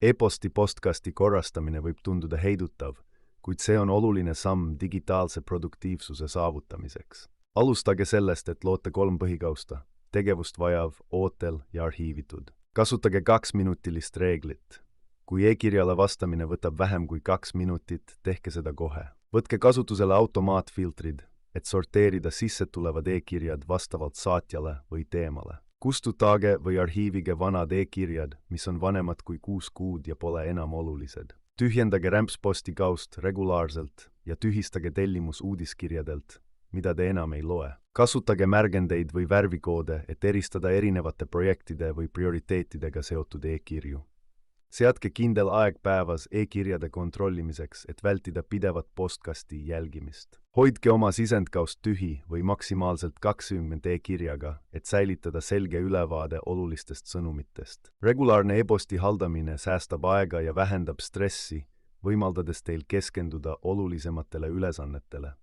E-posti podcasti korrastamine võib tunduda heidutav, kuid see on oluline samm digitaalse produktiivsuse saavutamiseks. Alustage sellest, et loote 3 põhikausta: tegevust vajav, ootel ja arhiivitud. Kasutage 2-minutilist reeglit. Kui e-kirjale vastamine võtab vähem kui 2 minutit, tehke seda kohe. Võtke kasutusele automaatfiltrid, et sorteerida sisse tulevad e-kirjad vastavalt saatjale või teemale. Kustutage või arhiivige vanad e-kirjad, mis on vanemad kui 6 kuud ja pole enam olulised. Tühjendage rämpsposti kaust regulaarselt ja tühistage tellimus uudiskirjadelt, mida te enam ei loe. Kasutage märgendeid või värvikoode, et eristada erinevate projektide või prioriteetidega seotud e-kirju. Seadke kindel aeg päevas e-kirjade kontrollimiseks, et vältida pidevat postkasti jälgimist. Hoidke oma sisendkaust tühi või maksimaalselt 20 e-kirjaga, et säilitada selge ülevaade olulistest sõnumitest. Regulaarne e-posti haldamine säästab aega ja vähendab stressi, võimaldades teil keskenduda olulisematele ülesannetele.